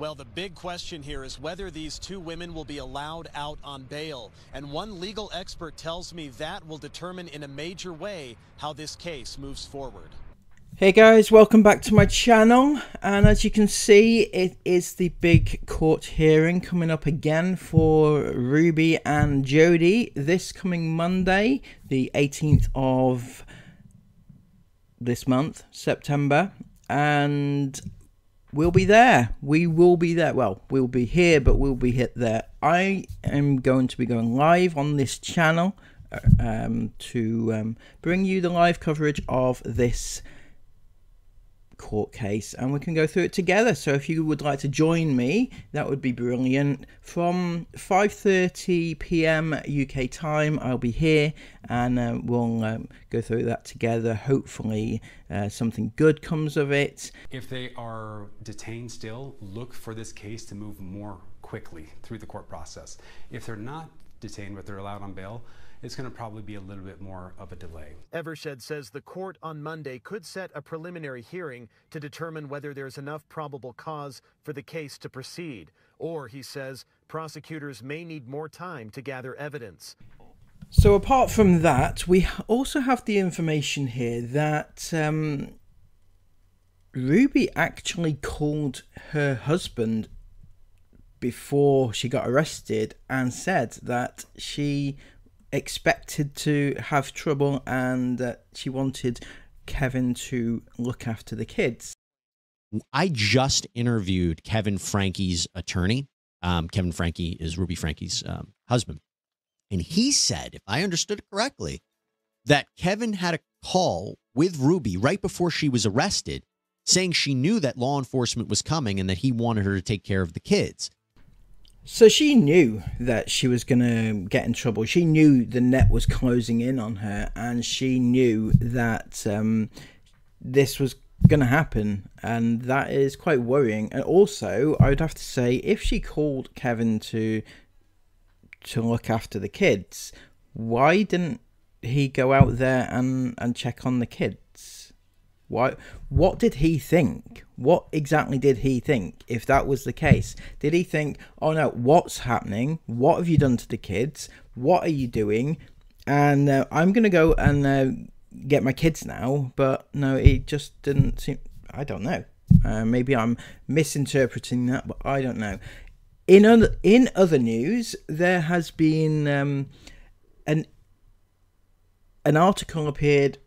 Well, the big question here is whether these two women will be allowed out on bail. And one legal expert tells me that will determine in a major way how this case moves forward. Hey guys, welcome back to my channel, and as you can see, it is the big court hearing coming up again for Ruby and Jody this coming Monday, the 18th of this month, September, and we'll be there. We will be there. Well, we'll be here, but we'll be there. I am going to be going live on this channel to bring you the live coverage of this court case, and we can go through it together. So if you would like to join me, that would be brilliant. From 5:30 p.m. UK time, I'll be here, and we'll go through that together. Hopefully something good comes of it. If they are detained still, look for this case to move more quickly through the court process. If they're not detained but they're allowed on bail, it's going to probably be a little bit more of a delay. Evershed says the court on Monday could set a preliminary hearing to determine whether there's enough probable cause for the case to proceed. Or, he says, prosecutors may need more time to gather evidence. So apart from that, we also have the information here that Ruby actually called her husband before she got arrested and said that she expected to have trouble and that she wanted Kevin to look after the kids. I just interviewed Kevin Franke's attorney. Kevin Franke is Ruby Franke's husband. And he said, if I understood it correctly, that Kevin had a call with Ruby right before she was arrested saying she knew that law enforcement was coming and that he wanted her to take care of the kids. So she knew that she was going to get in trouble. She knew the net was closing in on her, and she knew that this was going to happen, and that is quite worrying. And also, I would have to say, if she called Kevin to look after the kids, why didn't he go out there and check on the kids? Why? What did he think? What exactly did he think if that was the case? Did he think, oh no, what's happening? What have you done to the kids? What are you doing? And I'm going to go and get my kids now. But no, it just didn't seem, I don't know. Maybe I'm misinterpreting that, but I don't know. In other news, there has been an article appeared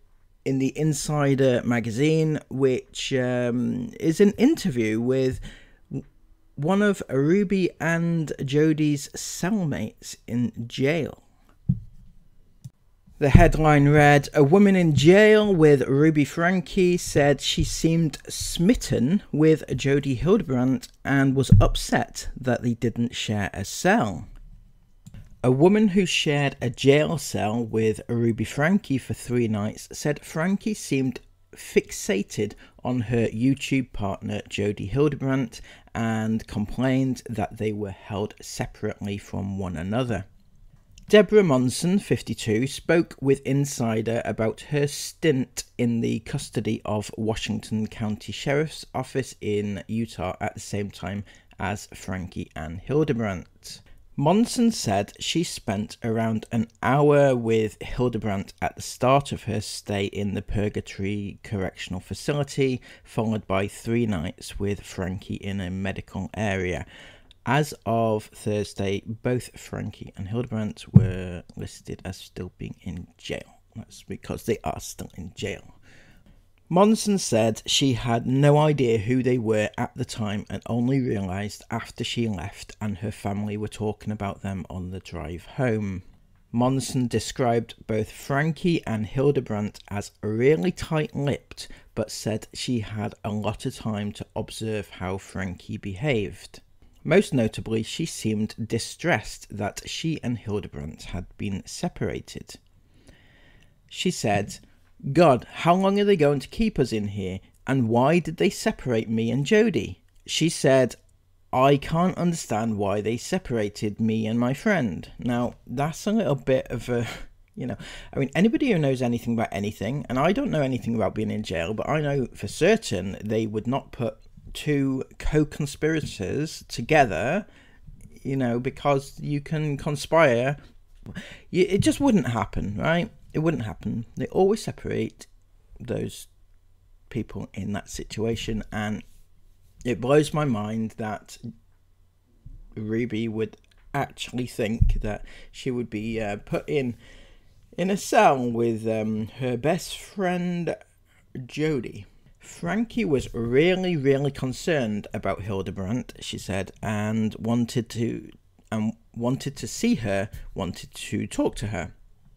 in the Insider magazine, which is an interview with one of Ruby and Jody's cellmates in jail. The headline read, "A woman in jail with Ruby Franke said she seemed smitten with Jody Hildebrandt and was upset that they didn't share a cell." A woman who shared a jail cell with Ruby Franke for 3 nights said Franke seemed fixated on her YouTube partner Jody Hildebrandt and complained that they were held separately from one another. Deborah Monson, 52, spoke with Insider about her stint in the custody of Washington County Sheriff's Office in Utah at the same time as Franke and Hildebrandt. Monson said she spent around an hour with Hildebrandt at the start of her stay in the Purgatory Correctional Facility, followed by 3 nights with Franke in a medical area. As of Thursday, both Franke and Hildebrandt were listed as still being in jail. That's because they are still in jail. Monson said she had no idea who they were at the time and only realised after she left and her family were talking about them on the drive home. Monson described both Franke and Hildebrandt as really tight-lipped, but said she had a lot of time to observe how Franke behaved. Most notably, she seemed distressed that she and Hildebrandt had been separated. She said, "God, how long are they going to keep us in here? And why did they separate me and Jody?" She said, "I can't understand why they separated me and my friend." Now, that's a little bit of a, I mean, anybody who knows anything about anything, and I don't know anything about being in jail, but I know for certain they would not put two co-conspirators together, you know, because you can conspire. It just wouldn't happen, right? It wouldn't happen. They always separate those people in that situation, and it blows my mind that Ruby would actually think that she would be put in a cell with her best friend Jody. Frankie was really, really concerned about Hildebrandt, she said, and wanted to see her, wanted to talk to her.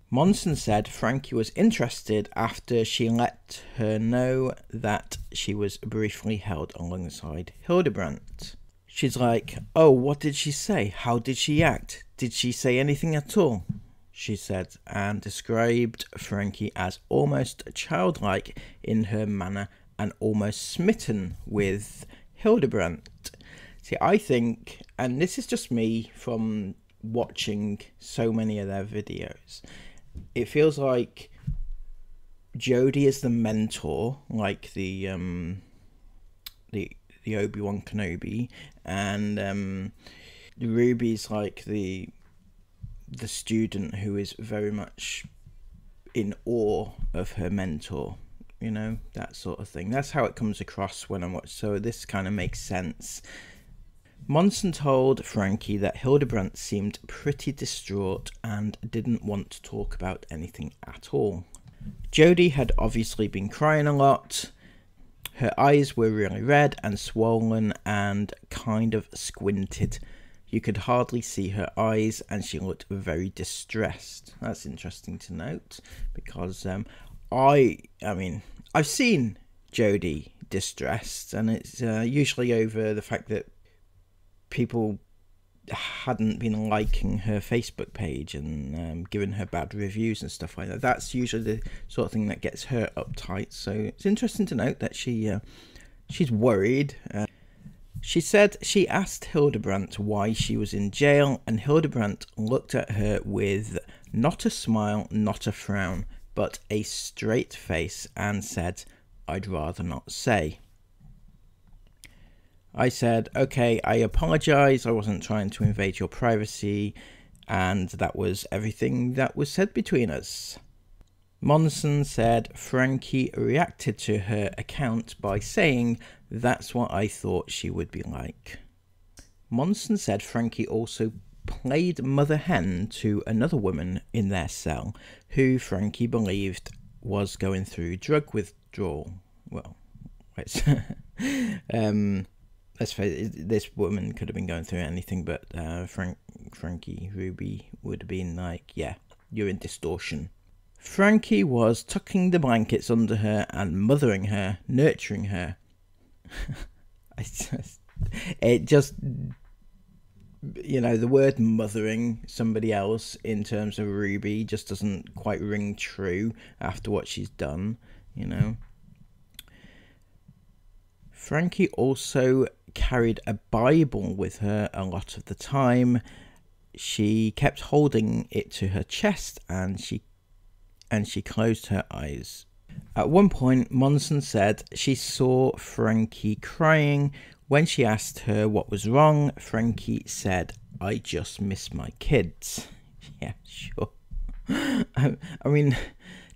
Monson said Frankie was interested after she let her know that she was briefly held alongside Hildebrandt. She's like, "Oh, what did she say? How did she act? Did she say anything at all?" she said, and described Frankie as almost childlike in her manner and almost smitten with Hildebrandt. See, I think, and this is just me from watching so many of their videos, it feels like Jody is the mentor, like the Obi-Wan Kenobi, and Ruby's like the student who is very much in awe of her mentor, you know, that sort of thing. That's how it comes across when I'm watching, so this kind of makes sense. Monson told Frankie that Hildebrandt seemed pretty distraught and didn't want to talk about anything at all. Jody had obviously been crying a lot. Her eyes were really red and swollen and kind of squinted. You could hardly see her eyes and she looked very distressed. That's interesting to note, because I mean, I've seen Jody distressed, and it's usually over the fact that people hadn't been liking her Facebook page and giving her bad reviews and stuff like that. That's usually the sort of thing that gets her uptight. So it's interesting to note that she's worried. She said she asked Hildebrandt why she was in jail, and Hildebrandt looked at her with not a smile, not a frown, but a straight face and said, "I'd rather not say." I said, "Okay, I apologise, I wasn't trying to invade your privacy," and that was everything that was said between us. Monson said Frankie reacted to her account by saying, "That's what I thought she would be like." Monson said Frankie also played mother hen to another woman in their cell who Frankie believed was going through drug withdrawal. Well, let's face it, this woman could have been going through anything, but Frankie Ruby would have been like, yeah, you're in distortion. Frankie was tucking the blankets under her and mothering her, nurturing her. It just, you know, the word mothering somebody else in terms of Ruby just doesn't quite ring true after what she's done, you know. Frankie also carried a Bible with her a lot of the time. She kept holding it to her chest and she closed her eyes. At one point, Monson said she saw Frankie crying. When she asked her what was wrong, Frankie said, "I just miss my kids." Yeah, sure. I mean,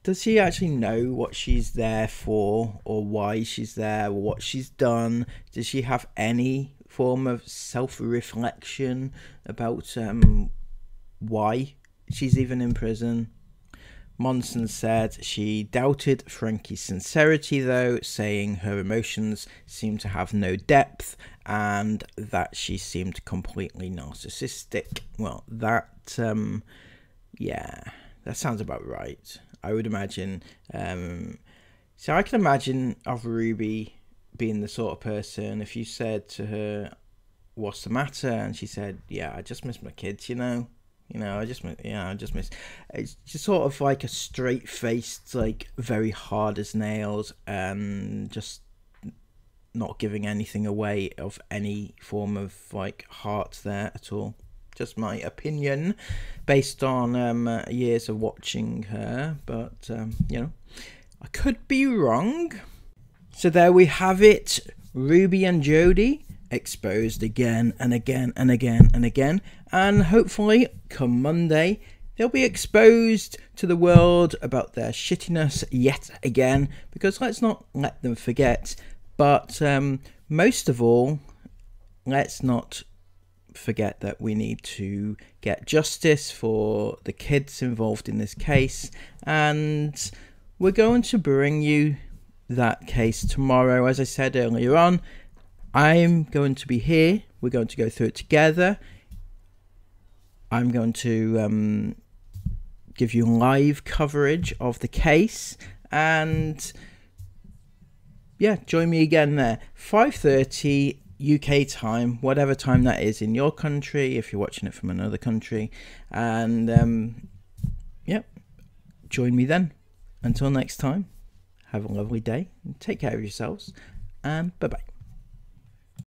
does she actually know what she's there for, or why she's there, or what she's done? Does she have any form of self-reflection about why she's even in prison? Monson said she doubted Frankie's sincerity, though, saying her emotions seemed to have no depth and that she seemed completely narcissistic. Well, that, yeah, that sounds about right. I would imagine. So I can imagine of Ruby being the sort of person, if you said to her, "What's the matter?" and she said, "Yeah, I just miss my kids, you know, I just miss." It's just sort of like a straight-faced, like very hard as nails, and just not giving anything away of any form of like heart there at all. Just my opinion based on years of watching her, but you know, I could be wrong. So there we have it. Ruby and Jody exposed again and again and again and again, and hopefully come Monday they'll be exposed to the world about their shittiness yet again, because let's not let them forget. But most of all, let's not forget that we need to get justice for the kids involved in this case, and we're going to bring you that case tomorrow. As I said earlier on, I'm going to be here. We're going to go through it together. I'm going to give you live coverage of the case, and yeah, join me again there, 5:30 UK time, whatever time that is in your country, if you're watching it from another country. And yeah, join me then. Until next time, have a lovely day, take care of yourselves, and bye bye.